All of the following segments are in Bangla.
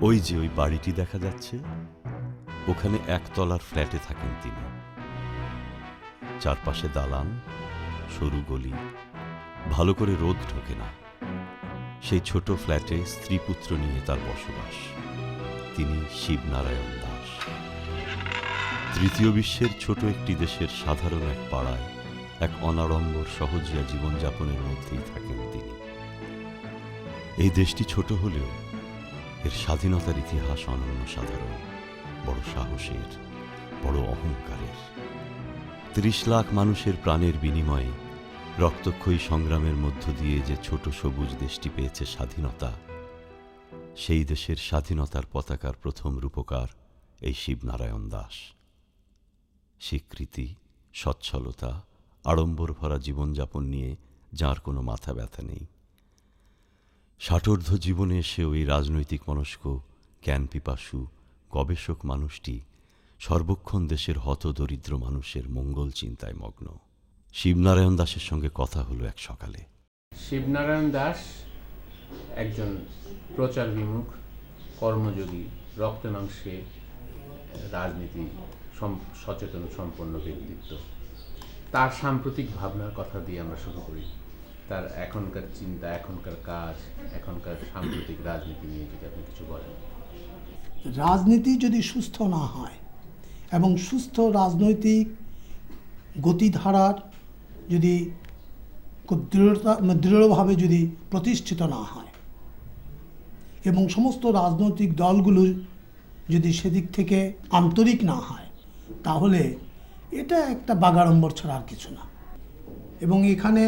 ওই যে ওই বাড়িটি দেখা যাচ্ছে, ওখানে একতলার ফ্ল্যাটে থাকেন তিনি। চারপাশে দালান, সরু গলি, ভালো করে রোদ ঢোকে না। সেই ছোট ফ্ল্যাটে স্ত্রী পুত্র নিয়ে তার বসবাস। তিনি শিবনারায়ণ দাস। তৃতীয় বিশ্বের ছোট একটি দেশের সাধারণ এক পাড়ায় এক অনাড়ম্বর সহজিয়া জীবনযাপনের মধ্যেই থাকেন তিনি। এই দেশটি ছোট হলেও এর স্বাধীনতার ইতিহাস অনন্য সাধারণ, বড় সাহসের, বড় অহংকারের। ৩০ লাখ মানুষের প্রাণের বিনিময়ে রক্তক্ষয়ী সংগ্রামের মধ্য দিয়ে যে ছোট সবুজ দেশটি পেয়েছে স্বাধীনতা, সেই দেশের স্বাধীনতার পতাকার প্রথম রূপকার এই শিবনারায়ণ দাস। স্বীকৃতি, সচ্ছলতা, আড়ম্বর ভরা জীবনযাপন নিয়ে যার কোনো মাথা ব্যথা নেই। ষাটোর্ধ্ব জীবনে এসেও এই রাজনৈতিক মনস্ক, জ্ঞান পিপাসু, গবেষক মানুষটি সর্বক্ষণ দেশের হতদরিদ্র মানুষের মঙ্গল চিন্তায় মগ্ন। শিবনারায়ণ দাসের সঙ্গে কথা হলো এক সকালে। শিবনারায়ণ দাস একজন প্রচার বিমুখ, কর্মযোগী, রক্তে মাংসে রাজনীতি সচেতন সম্পন্ন ব্যক্তিত্ব। তার সাম্প্রতিক ভাবনার কথা দিয়ে আমরা শুরু করি। তার এখনকার চিন্তা, এখনকার কাজ, এখনকার সাম্প্রতিক রাজনীতি নিয়ে যদি আপনি কিছু বলেন। রাজনীতি যদি সুস্থ না হয় এবং সুস্থ রাজনৈতিক গতিধারার যদি খুব দৃঢ়ভাবে যদি প্রতিষ্ঠিত না হয় এবং সমস্ত রাজনৈতিক দলগুলো যদি সেদিক থেকে আন্তরিক না হয়, তাহলে এটা একটা বাগাড়ম্বর ছাড়া আর কিছু না। এবং এখানে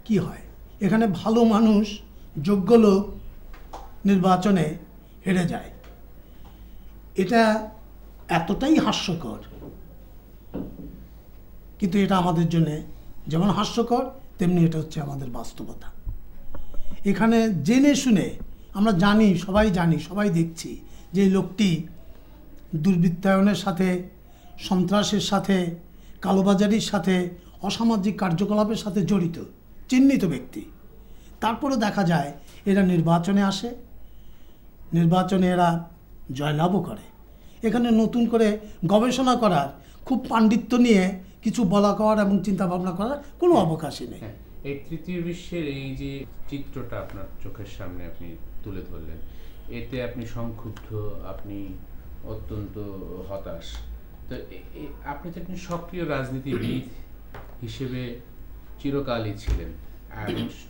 কি হয়, এখানে ভালো মানুষ, যোগ্য লোক নির্বাচনে হেরে যায়। এটা এতটাই হাস্যকর, কিন্তু এটা আমাদের জন্য যেমন হাস্যকর, তেমনি এটা হচ্ছে আমাদের বাস্তবতা। এখানে জেনে শুনে আমরা জানি, সবাই দেখছি যে লোকটি দুর্বৃত্তায়নের সাথে, সন্ত্রাসের সাথে, কালোবাজারির সাথে, অসামাজিক কার্যকলাপের সাথে জড়িত, চিহ্নিত ব্যক্তি। তারপরে দেখা যায় এরা নির্বাচনে আসে, নির্বাচনে এরা জয়লাভও করে। এখানে নতুন করে গবেষণা করার, খুব পাণ্ডিত্য নিয়ে কিছু বলা করার এবং চিন্তা ভাবনা করার কোনো অবকাশই নেই। এই তৃতীয় বিশ্বের এই যে চিত্রটা আপনার চোখের সামনে আপনি তুলে ধরলেন, এতে আপনি সংক্ষুব্ধ, আপনি অত্যন্ত হতাশ। তো আপনি তো একজন সক্রিয় রাজনীতিবিদ হিসেবে চিরকালই ছিলেন। আর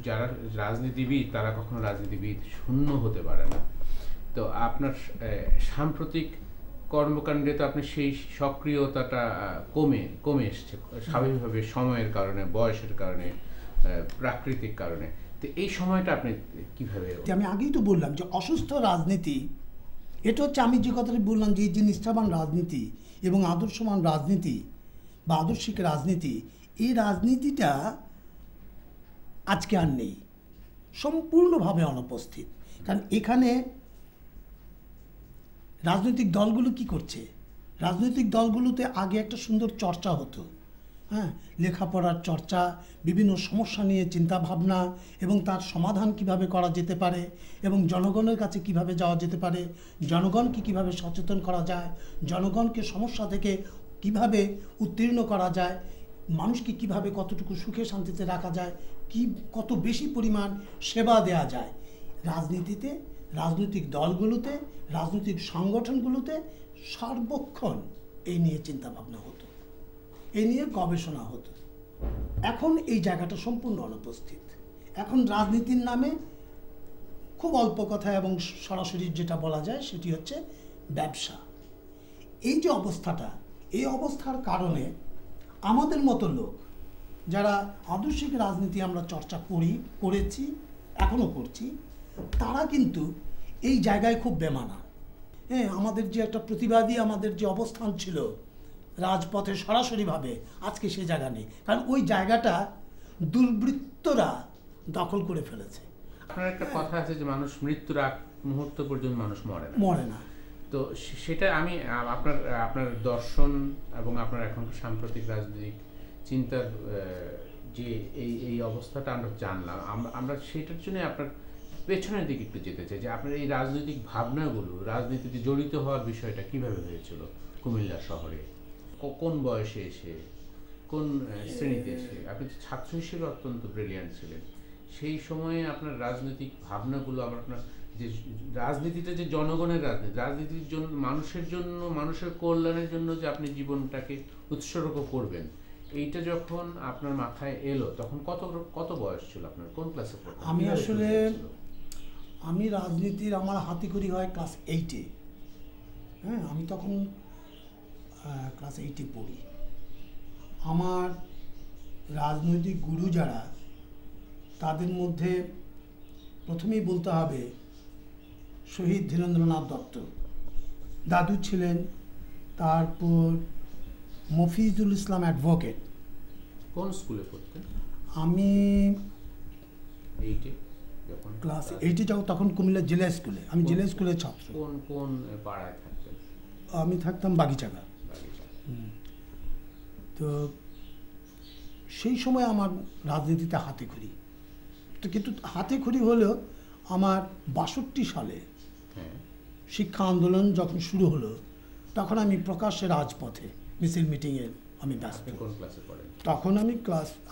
যারা রাজনীতিবিদ তারা কখনো রাজনীতিবিদ শূন্য হতে পারে না। তো আপনার সাম্প্রতিক কর্মকাণ্ডে তো আপনি সেই সক্রিয়তাটা কমে এসছে স্বাভাবিকভাবে, সময়ের কারণে, বয়সের কারণে, প্রাকৃতিক কারণে। তো এই সময়টা আপনি কিভাবে? আমি আগেই তো বললাম যে অসুস্থ রাজনীতি, এটা হচ্ছে আমি যে কথাটা বললাম যে এই যে নিষ্ঠাবান রাজনীতি এবং আদর্শবান রাজনীতি বা আদর্শিক রাজনীতি, এই রাজনীতিটা আজকে আর নেই, সম্পূর্ণভাবে অনুপস্থিত। কারণ এখানে রাজনৈতিক দলগুলো কি করছে, রাজনৈতিক দলগুলোতে আগে একটা সুন্দর চর্চা হতো, হ্যাঁ, লেখাপড়ার চর্চা, বিভিন্ন সমস্যা নিয়ে চিন্তা ভাবনা এবং তার সমাধান কিভাবে করা যেতে পারে এবং জনগণের কাছে কিভাবে যাওয়া যেতে পারে, জনগণকে কিভাবে সচেতন করা যায়, জনগণকে সমস্যা থেকে কিভাবে উত্তীর্ণ করা যায়, মানুষকে কিভাবে কতটুকু সুখে শান্তিতে রাখা যায়, কত বেশি পরিমাণ সেবা দেওয়া যায়। রাজনীতিতে, রাজনৈতিক দলগুলোতে, রাজনৈতিক সংগঠনগুলোতে সর্বক্ষণ এই নিয়ে চিন্তা ভাবনা হতো, এই নিয়ে গবেষণা হতো। এখন এই জায়গাটা সম্পূর্ণ অনুপস্থিত। এখন রাজনীতির নামে খুব অল্প কথা এবং সরাসরি যেটা বলা যায় সেটি হচ্ছে ব্যবসা। এই যে অবস্থাটা, এই অবস্থার কারণে আমাদের মতো লোক যারা আদর্শিক রাজনীতি আমরা চর্চা করেছি, এখনও করছি, তারা কিন্তু এই জায়গায় খুব বেমানান। হ্যাঁ, আমাদের যে একটা প্রতিবাদী, আমাদের যে অবস্থান ছিল রাজপথে সরাসরিভাবে, আজকে সে জায়গা নেই। কারণ ওই জায়গাটা দুর্বৃত্তরা দখল করে ফেলেছে। আপনার একটা কথা আছে যে মানুষ মৃত্যুর আগ মুহূর্ত পর্যন্ত মানুষ মরে না। তো সেটা আমি আপনার দর্শন এবং আপনার এখন সাম্প্রতিক রাজনৈতিক চিন্তার যে এই অবস্থাটা আমরা জানলাম, আমরা সেটার জন্য আপনার পেছনের দিকে একটু যেতে চাই যে আপনার এই রাজনৈতিক ভাবনাগুলো, রাজনীতিতে জড়িত হওয়ার বিষয়টা কিভাবে হয়েছিল কুমিল্লা শহরে, কোন বয়সে এসে, কোন শ্রেণীতে এসে? আপনি তো ছাত্র হিসেবে অত্যন্ত ব্রিলিয়ান্ট ছিলেন, সেই সময়ে আপনার রাজনৈতিক ভাবনাগুলো, আপনার যে রাজনীতিটা যে জনগণের রাজনীতি, রাজনীতির জন্য, মানুষের জন্য, মানুষের কল্যাণের জন্য যে আপনি জীবনটাকে উৎসর্গ করবেন, এইটা যখন আপনার মাথায় এলো তখন কত বয়স ছিল আপনার? কোন ক্লাসে পড়তেন? আমি আসলে আমি রাজনীতির আমার হাতেখড়ি হয় ক্লাস 8-এ। হ্যাঁ, আমি তখন ক্লাস 8-এ পড়ি। আমার রাজনৈতিক গুরু যারা, তাদের মধ্যে প্রথমেই বলতে হবে শহীদ ধীরেন্দ্রনাথ দত্ত, দাদু ছিলেন। তারপর মফিজুল ইসলাম অ্যাডভোকেট। কোন স্কুলে পড়তেন? আমি 8-এ যখন ক্লাস 8-এ যাও তখন কুমিল্লা জেলা স্কুলে, আমি জেলা স্কুলের ছাত্র। কোন পাড়ায় থাকতেন? আমি থাকতাম বাগিচাগা। তো সেই সময় আমার রাজনীতিতে হাতেখড়ি। তো কিন্তু হাতেখড়ি হলেও আমার 62 সালে হ্যাঁ, শিক্ষা আন্দোলন যখন শুরু হলো, তখন আমি প্রকাশ্যে রাজপথে মিছিল মিটিংয়ে আমি ব্যস্ত। আপনি কোন ক্লাসে পড়েন? তখন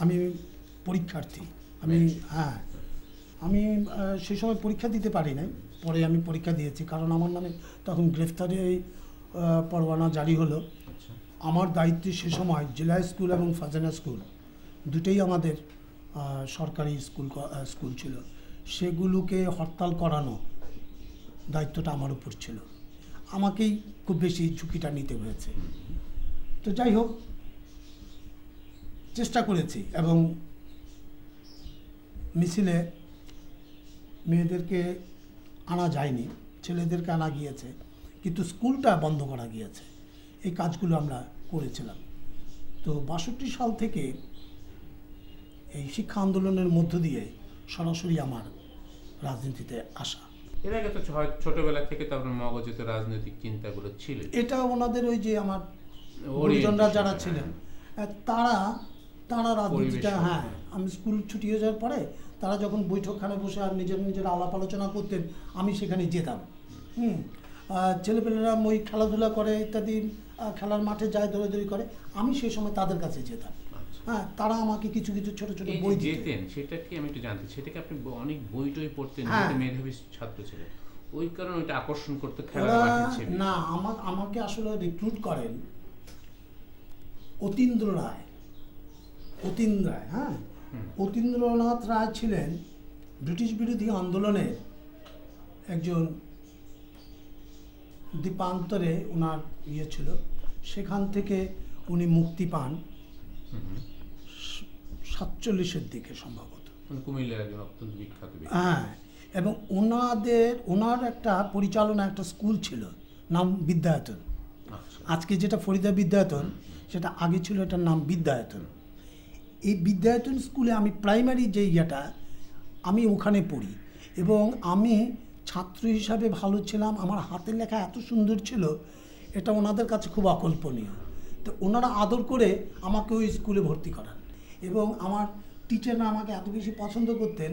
আমি পরীক্ষার্থী। আমি সেই সময় পরীক্ষা দিতে পারি নাই, পরে আমি পরীক্ষা দিয়েছি, কারণ আমার নামে তখন গ্রেফতারি পরোয়ানা জারি হলো। আচ্ছা, আমার দায়িত্বে সে সময় জেলা স্কুল এবং ফাজানা স্কুল দুটোই আমাদের সরকারি স্কুল ছিল, সেগুলোকে হরতাল করানো দায়িত্বটা আমার উপর ছিল। আমাকেই খুব বেশি ঝুঁকিটা নিতে হয়েছে। তো যাই হোক, চেষ্টা করেছি এবং মিছিলে মেয়েদেরকে আনা যায়নি, ছেলেদেরকে আনা গিয়েছে, কিন্তু স্কুলটা বন্ধ করা গিয়েছে। এই কাজগুলো আমরা করেছিলাম। তো 62 সাল থেকে এই শিক্ষা আন্দোলনের মধ্য দিয়ে সরাসরি আমার রাজনীতিতে আসা। এর আগে তো ছোটবেলা থেকে তো আপনার মগজে তো রাজনৈতিক চিন্তাগুলো ছিল। এটা ওনাদের ওই যে আমার Orientation, গুরুজনরা যারা হ্যাঁ। ছিলেন, তারা রাজনীতিটা, পরিবেশ, হ্যাঁ, আমি স্কুল ছুটি হয়ে যাওয়ার পরে তারা যখন বৈঠকখানে বসে আর নিজের আলাপ আলোচনা করতেন, আমি সেখানে যেতাম। ছেলেপেলেরা ওই খেলাধুলা করে ইত্যাদি, খেলার মাঠে যায়, দৌড়াদৌড়ি করে, আমি সেই সময় তাদের কাছে যেতাম। হ্যাঁ, তারা আমাকে কিছু ছোট ছোট এই যে বই দিতেন। যেতেন, সেটা কি আমি একটু জানতে, সেটাকে আপনি অনেক বই টই পড়তেন, হ্যাঁ। যেহেতু মেধাবী ছাত্র ছিলেন, ওই কারণে ওইটা আকর্ষণ করতে খেলার ওরা মাঠের চেয়ে বেশি? না, আমাকে আসলে রিক্রুট করেন অতীন্দ্র রায়। হ্যাঁ, অতীন্দ্রনাথ রায় ছিলেন ব্রিটিশ বিরোধী আন্দোলনের একজন, দ্বীপান্তরে ওনার ছিল, সেখান থেকে উনি মুক্তি পান 47-এর দিকে সম্ভবত। কুমিল্লার একজন অত্যন্ত বিখ্যাত ব্যক্তি। হ্যাঁ, এবং ওনার একটা পরিচালনা একটা স্কুল ছিল, নাম বিদ্যায়তন। আচ্ছা, আজকে যেটা ফরিদা বিদ্যায়তন, সেটা আগে ছিল এটার নাম বিদ্যায়তন। এই বিদ্যায়তন স্কুলে আমি প্রাইমারি যে আমি ওখানে পড়ি, এবং আমি ছাত্র হিসাবে ভালো ছিলাম। আমার হাতের লেখা এত সুন্দর ছিল, এটা ওনাদের কাছে খুব অকল্পনীয়। তো ওনারা আদর করে আমাকে ওই স্কুলে ভর্তি করান, এবং আমার টিচাররা আমাকে এত বেশি পছন্দ করতেন।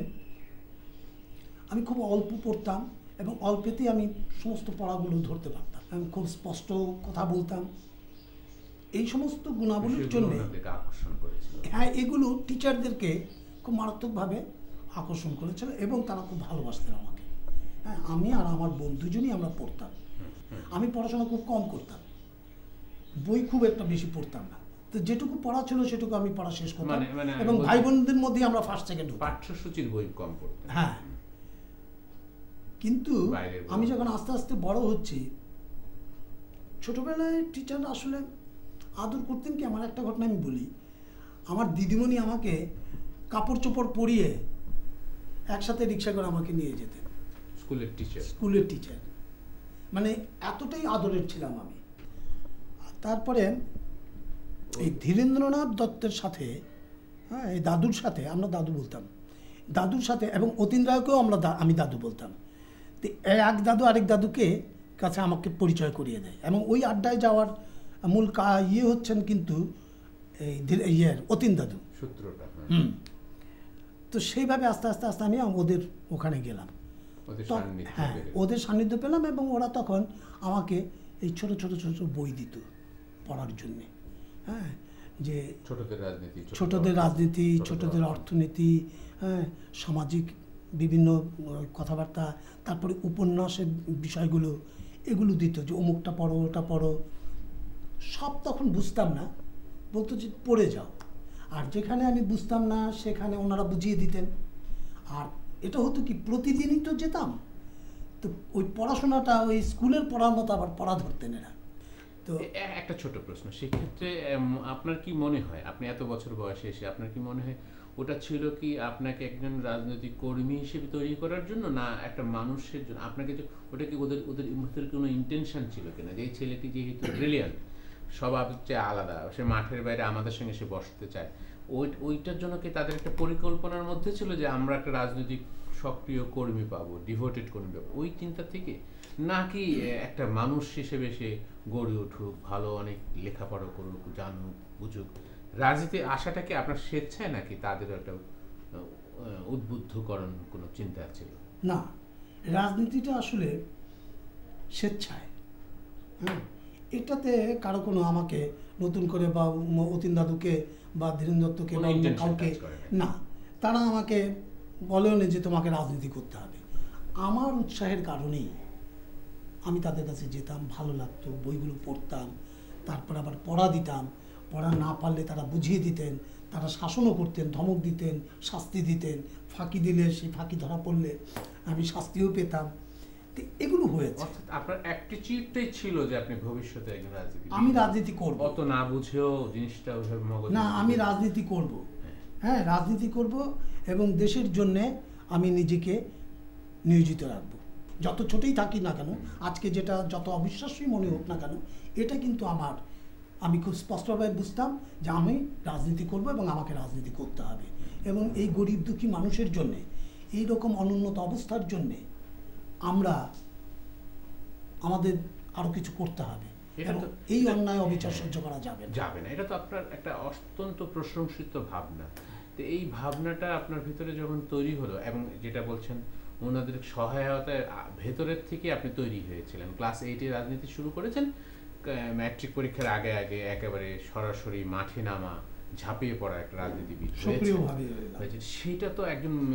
আমি খুব অল্প পড়তাম এবং অল্পেতেই আমি সমস্ত পড়াগুলো ধরতে পারতাম। আমি খুব স্পষ্ট কথা বলতাম। এই সমস্ত গুণাবলীর জন্য, সেগুলো আপনাকে আকর্ষণ করেছিল। হ্যাঁ, এগুলো টিচারদেরকে খুব মারাত্মকভাবে আকর্ষণ করেছিল, এবং তারা খুব ভালোবাসতেন আমাকে। হ্যাঁ, আমি আর আমার বন্ধুজনই আমরা পড়তাম। আমি পড়াশোনা খুব কম করতাম, বই খুব একটা বেশি পড়তাম না। তো যেটুকু পড়া ছিল সেটুকু আমি পড়া শেষ করতাম, এবং ভাই বোনদের মধ্যে আমরা ফার্স্ট সেকেন্ড হতাম। পাঠ্যসূচির বই কম পড়তেন। হ্যাঁ, কিন্তু বাইরের বই। আমি যখন আস্তে আস্তে বড় হচ্ছি, ছোটবেলায় টিচার আসলে আদর করতেন কি, আমার একটা ঘটনা আমি বলি। আমার দিদিমণি আমাকে কাপড় চোপড় পরিয়ে একসাথে রিক্সা করে আমাকে নিয়ে যেতেন। স্কুলের টিচার? স্কুলের টিচার, মানে এতটাই আদরের ছিলাম আমি। তারপরে এই ধীরেন্দ্রনাথ দত্তের সাথে, হ্যাঁ, এই দাদুর সাথে, আমরা দাদু বলতাম, দাদুর সাথে, এবং অতীন রায়কেও আমি দাদু বলতাম। তো এক দাদু আরেক দাদুকে কাছে আমাকে পরিচয় করিয়ে দেয়, এবং ওই আড্ডায় যাওয়ার মূল হচ্ছেন কিন্তু এই অতীন দাদু। সূত্রটা? তো সেইভাবে আস্তে আস্তে আমি ওদের ওখানে গেলাম। ওদের তো সান্নিধ্য হ্যাঁ, পেলেন। ওদের সান্নিধ্য পেলাম এবং ওরা তখন আমাকে এই ছোট ছোট ছোট ছোট বই দিত পড়ার জন্যে। হ্যাঁ, যে ছোটদের রাজনীতি, ছোটদের রাজনীতি, ছোটদের ছোটদের অর্থনীতি, হ্যাঁ, সামাজিক বিভিন্ন কথাবার্তা, তারপরে উপন্যাসের বিষয়গুলো, এগুলো দিত যে অমুকটা পড়ো, ওটা পড়ো। সব তখন বুঝতাম না, বলতো যে পড়ে যাও। আর যেখানে আমি বুঝতাম না সেখানে ওনারা বুঝিয়ে দিতেন। আর এটা হতো কি, প্রতিদিনই তো যেতাম, তো ওই পড়াশোনাটা ওই স্কুলের পড়ার মতো আবার পড়া ধরতেন এরা। তো একটা ছোট প্রশ্ন, সেক্ষেত্রে আপনার কি মনে হয়, আপনি এত বছর বয়সে এসে আপনার কি মনে হয় ওটা ছিল কি আপনাকে একজন রাজনৈতিক কর্মী হিসেবে তৈরি করার জন্য, না একটা মানুষের জন্য? আপনাকে যে ওটা কি ওদের ওদের ভিতরে কোনো ইন্টেনশন ছিল কিনা, যে এই ছেলেটি যেহেতু ব্রিলিয়ান্ট, স্বভাব চেয়ে আলাদা, সে মাঠের বাইরে আমাদের সঙ্গে সে বসতে চায়, ওইটার জন্য কি তাদের একটা পরিকল্পনার মধ্যে ছিল যে আমরা একটা রাজনৈতিক সক্রিয় কর্মী পাবো, ডিভোটেড কর্মী পাবো, ওই চিন্তা থেকে, নাকি একটা মানুষ হিসেবে সে গড়ে উঠুক, ভালো অনেক লেখাপড়া করুক, জানুক, বুঝুক? রাজনীতি আসাটা কি আপনার স্বেচ্ছায়, নাকি তাদের একটা উদ্বুদ্ধকরণ কোনো চিন্তা ছিল? না, রাজনীতিটা আসলে স্বেচ্ছায়। হ্যাঁ, এটাতে কারো কোনো আমাকে নতুন করে বা অতীন দাদুকে বা ধীরেন দত্তকে কোনো বা অন্য intention কাউকে, কাজ করে না। না, তারা আমাকে বলেও না যে তোমাকে রাজনীতি করতে হবে। আমার উৎসাহের কারণেই আমি তাদের কাছে যেতাম, ভালো লাগতো, বইগুলো পড়তাম, তারপর আবার পড়া দিতাম, পড়া না পারলে তারা বুঝিয়ে দিতেন, তারা শাসনও করতেন, ধমক দিতেন, শাস্তি দিতেন, ফাঁকি দিলে সেই ফাঁকি ধরা পড়লে আমি শাস্তিও পেতাম। তো এগুলো হয়েছে। অর্থাৎ আপনার অ্যাটিটিউডটাই ছিল যে আপনি ভবিষ্যতে একজন রাজনীতিবিদ, আমি রাজনীতি করব, অত না বুঝেও জিনিসটা ওইভাবে মগজে না আমি ঢুকে। রাজনীতি করব, হ্যাঁ রাজনীতি করব এবং দেশের জন্যে আমি নিজেকে নিয়োজিত রাখবো। যত ছোটই থাকি না কেন, আজকে যেটা যত অবিশ্বাস্যই মনে হোক না কেন, এটা কিন্তু আমি খুব স্পষ্টভাবে বুঝতাম যে আমি রাজনীতি করব এবং আমাকে রাজনীতি করতে হবে। এবং এই গরিব দুঃখী মানুষের জন্যে, এই রকম অনুন্নত অবস্থার জন্যে আমরা আমাদের আরও কিছু করতে হবে এটা এবং তো- এই অন্যায় অবিচার সহ্য করা যাবে না। যাবে না। এটা তো আপনার একটা অত্যন্ত প্রশংসিত ভাবনা। তো এই ভাবনাটা আপনার ভিতরে যখন তৈরি হলো, এবং যেটা বলছেন ওনাদের সহায়তায় ভেতরের থেকে আপনি তৈরি হয়েছিলেন, ক্লাস 8-এ রাজনীতি শুরু করেছেন, ম্যাট্রিক পরীক্ষার আগে আগে একেবারে সরাসরি মাঠে নামা, ঝাঁপিয়ে পড়া একটা রাজনীতিবিদ সক্রিয়ভাবে হয়েছে। সেটা তো একজন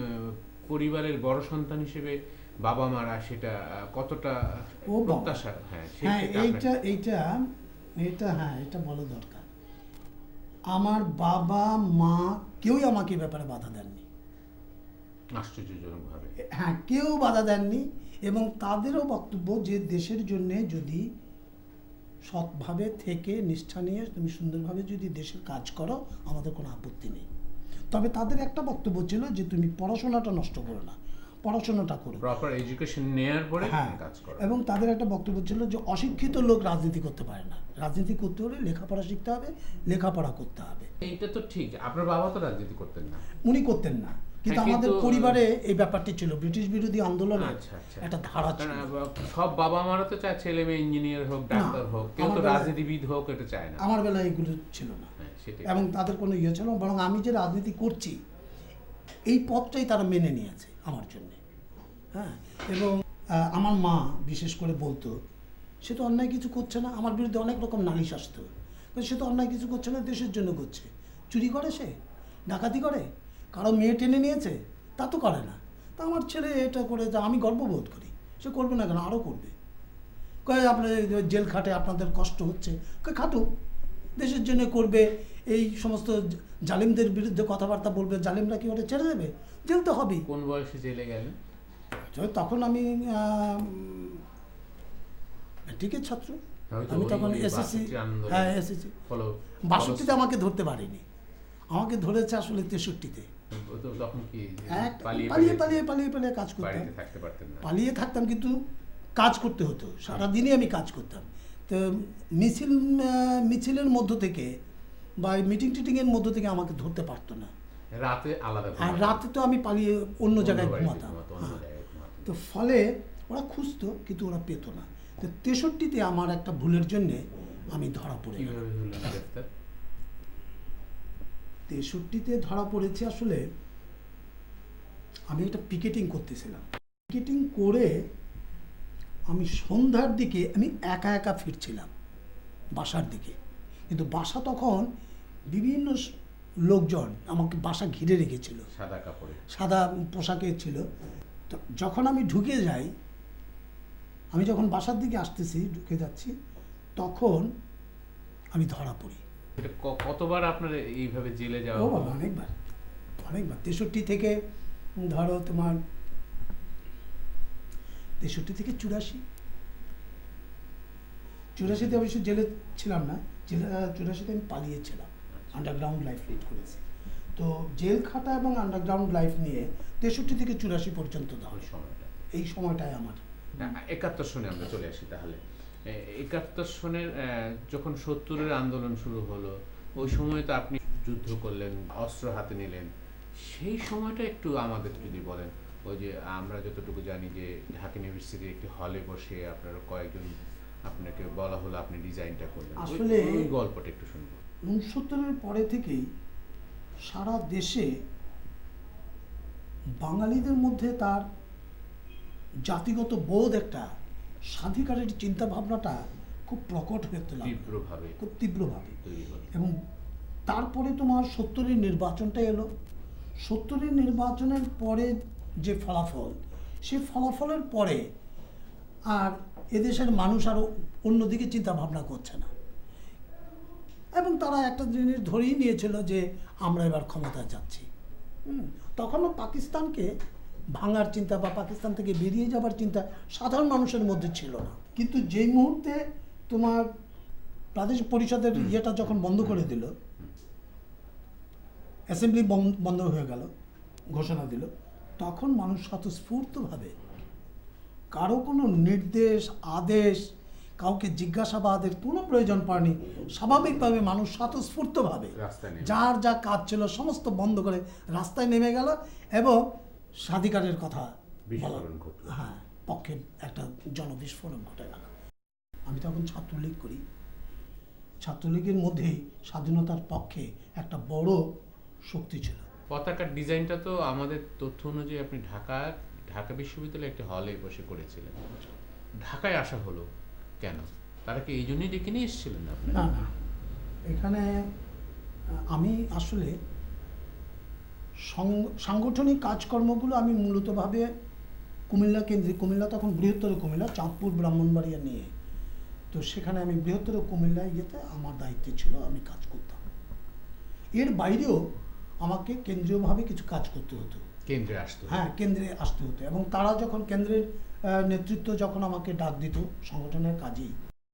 পরিবারের বড় সন্তান হিসেবে বাবা মারা সেটা কতটা ও বাবা। প্রত্যাশা, হ্যাঁ হ্যাঁ, সেটা আপনার- এটা বলা দরকার। আমার বাবা মা কেউই আমাকে এ ব্যাপারে বাধা দেননি। আশ্চর্যজনকভাবে হ্যাঁ, কেউ বাধা দেননি এবং তাদেরও বক্তব্য যে দেশের জন্যে যদি সৎভাবে থেকে নিষ্ঠা নিয়ে তুমি সুন্দরভাবে যদি দেশের কাজ করো, আমাদের কোনো আপত্তি নেই। তবে তাদের একটা বক্তব্য ছিল যে তুমি পড়াশোনাটা নষ্ট করো না, পড়াশোনাটা করো। প্রপার এডুকেশন নেয়ার পরে হ্যাঁ, কাজ করা। এবং তাদের একটা বক্তব্য ছিল যে অশিক্ষিত লোক রাজনীতি করতে পারে না, রাজনীতি করতে হলে লেখাপড়া শিখতে হবে, লেখাপড়া করতে হবে। এইটা তো ঠিক, আপনার বাবা তো রাজনীতি করতেন না। উনি করতেন না, কিন্তু হ্যাঁ, আমাদের কিন্তু- পরিবারে এই ব্যাপারটি ছিল, ব্রিটিশ বিরোধী আন্দোলনে আচ্ছা, আচ্ছা। একটা ধারা ছিল। কারণ সব বাবা মারা তো চায় ছেলে মেয়ে ইঞ্জিনিয়ার হোক, ডাক্তার হোক, কেউ আমার তো বেলায়- রাজনীতিবিদ হোক এটা চায় না। আমার বেলায় এগুলো ছিল না হ্যাঁ, সেটাই। এবং তাদের কোনো ইয়ে ছিল না, বরং আমি যে রাজনীতি করছি এই পথটাই তারা মেনে নিয়েছে আমার জন্য। হ্যাঁ, এবং আমার মা বিশেষ করে বলতো সে তো অন্যায় কিছু করছে না, আমার বিরুদ্ধে অনেক রকম নালিশ আসতো, সে তো অন্যায় কিছু করছে না, দেশের জন্য করছে। চুরি করে, সে ডাকাতি করে, কারো মেয়ে টেনে নিয়েছে, তা তো করে না। তা আমার ছেলে এটা করে, যা আমি গর্ববোধ করি। সে করবে না কেন, আরও করবে। কয়ে আপনার জেল খাটে, আপনাদের কষ্ট হচ্ছে, কয়ে খাটুক, দেশের জন্য করবে। এই সমস্ত জালিমদের বিরুদ্ধে কথাবার্তা বলবে, জালিমরা কি ওটা ছেড়ে দেবে? জেল তো হবেই। কোন বয়সে জেলে গেলেন? তখন আমি ম্যাট্রিকের ছাত্র, হয়তো আমি ওই- তখন ওই এসএসসি, 62 আন্দোলন। হ্যাঁ এসএসসি। ফলো- 62-তে আমাকে ধরতে পারিনি, আমাকে ধরেছে আসলে 63-তে। তখন কি পালিয়ে পালিয়ে কাজ করতাম, বাড়িতে থাকতে পারতেন না? পালিয়ে থাকতাম, কিন্তু কাজ করতে হতো, সারাদিনই আমি কাজ করতাম। তো মিছিলের মধ্য থেকে বা মিটিং টিটিংয়ের মধ্য থেকে আমাকে ধরতে পারতো না। রাতে আলাদা আর ঘুমাতেন? রাতে তো আমি পালিয়ে অন্য জায়গায় বাড়িতে ঘুমাতাম। ঘুমাতো, অন্য হ্যাঁ। জায়গায় ঘুমাতেন। তো ফলে ওরা খুঁজতো কিন্তু ওরা পেতো না। তো 63-তে আমার একটা ভুলের জন্যে আমি ধরা পড়ে গেলাম। কিভাবে হলেন গ্রেফতার? 63-তে ধরা পড়েছে আসলে আমি একটা পিকেটিং করতেছিলাম। পিকেটিং করে আমি সন্ধ্যার দিকে আমি একা একা ফিরছিলাম বাসার দিকে, কিন্তু বাসা তখন বিভিন্ন লোকজন আমাকে বাসা ঘিরে রেখেছিল, সাদা কাপড়ে। সাদা পোশাকে ছিল। তো যখন আমি ঢুকে যাই, আমি যখন বাসার দিকে আসতেছি, ঢুকে যাচ্ছি, তখন আমি ধরা পড়ি। এটা কতবার আপনার এইভাবে জেলে যাওয়া ও হলো? বাবা, অনেকবার, অনেকবার। 63 থেকে ধরো তোমার 63 থেকে 84 অবশ্য জেলে ছিলাম না, 84 আমি পালিয়েছিলাম, আন্ডারগ্রাউন্ড লাইফ লিড করেছি। তো জেল খাটা এবং আন্ডারগ্রাউন্ড লাইফ নিয়ে 63 থেকে 84 পর্যন্ত ধরো ওই সময়টা। এই সময়টায় আমার। 71 সনে আমরা চলে আসি তাহলে। 71 সনের যখন 70-এর আন্দোলন শুরু হলো, ওই সময় তো আপনি যুদ্ধ করলেন, অস্ত্র হাতে নিলেন, সেই সময়টা একটু আমাদের যদি বলেন। ওই যে আমরা যতটুকু জানি যে ঢাকা ইউনিভার্সিটির একটি হলে বসে আপনারা কয়েকজন, আপনাকে বলা হলো আপনি ডিজাইনটা করলেন, আসলে ওই গল্পটা একটু শুনবো। 69-এর পরে থেকেই সারা দেশে বাঙালিদের মধ্যে তার জাতিগত বোধ, একটা স্বাধিকারের চিন্তা ভাবনাটা খুব প্রকট হতে লাগলো, তীব্রভাবে খুব তীব্রভাবে। তৈরি হলো। এবং তারপরে তোমার 70-এর নির্বাচনটা এলো। 70-এর নির্বাচনের পরে যে ফলাফল, সেই ফলাফলের পরে আর এদেশের মানুষ আরও অন্যদিকে চিন্তা ভাবনা করছে না, এবং তারা একটা জিনিস ধরেই নিয়েছিল যে আমরা এবার ক্ষমতায় যাচ্ছি। তখনও পাকিস্তানকে ভাঙার চিন্তা বা পাকিস্তান থেকে বেরিয়ে যাবার চিন্তা সাধারণ মানুষের মধ্যে ছিল না। কিন্তু যেই মুহূর্তে তোমার প্রাদেশিক পরিষদের ইয়েটা যখন বন্ধ করে দিল, অ্যাসেম্বলি বন্ধ হয়ে গেল, ঘোষণা দিল, তখন মানুষ স্বতঃস্ফূর্তভাবে, কারো কোনো নির্দেশ আদেশ, কাউকে জিজ্ঞাসাবাদের কোনো প্রয়োজন পড়েনি, স্বাভাবিকভাবে মানুষ স্বতঃস্ফূর্তভাবে যার যা কাজ ছিল সমস্ত বন্ধ করে রাস্তায় নেমে গেল এবং স্বাধিকারের কথা বিস্ফোরণ ঘটল। হ্যাঁ, পক্ষে একটা জনবিস্ফোরণ ঘটে গেল। আমি তখন ছাত্রলীগ করি। ছাত্রলীগের মধ্যেই স্বাধীনতার পক্ষে একটা বড় শক্তি ছিল। পতাকার ডিজাইনটা তো আমাদের তথ্য অনুযায়ী আপনি ঢাকা বিশ্ববিদ্যালয়ে একটি হলে বসে করেছিলেন। ঢাকায় আসা হলো কেন? তারা কি এই জন্যই ডেকে নিয়ে এসেছিলেন আপনি? না না, এখানে আমি আসলে সাংগঠনিক কাজকর্মগুলো আমি মূলতভাবে কুমিল্লা কেন্দ্রিক, কুমিল্লা তখন বৃহত্তর কুমিল্লা, চাঁদপুর ব্রাহ্মণবাড়িয়া নিয়ে, তো সেখানে আমি বৃহত্তর কুমিল্লা ইয়েতে আমার দায়িত্ব ছিল, আমি কাজ করতাম। এর বাইরেও আমাকে কেন্দ্রীয়ভাবে কিছু কাজ করতে হতো, কেন্দ্রে আসতো। হ্যাঁ, কেন্দ্রে আসতে হতো। এবং তারা যখন কেন্দ্রের নেতৃত্ব যখন আমাকে ডাক দিত সংগঠনের কাজেই,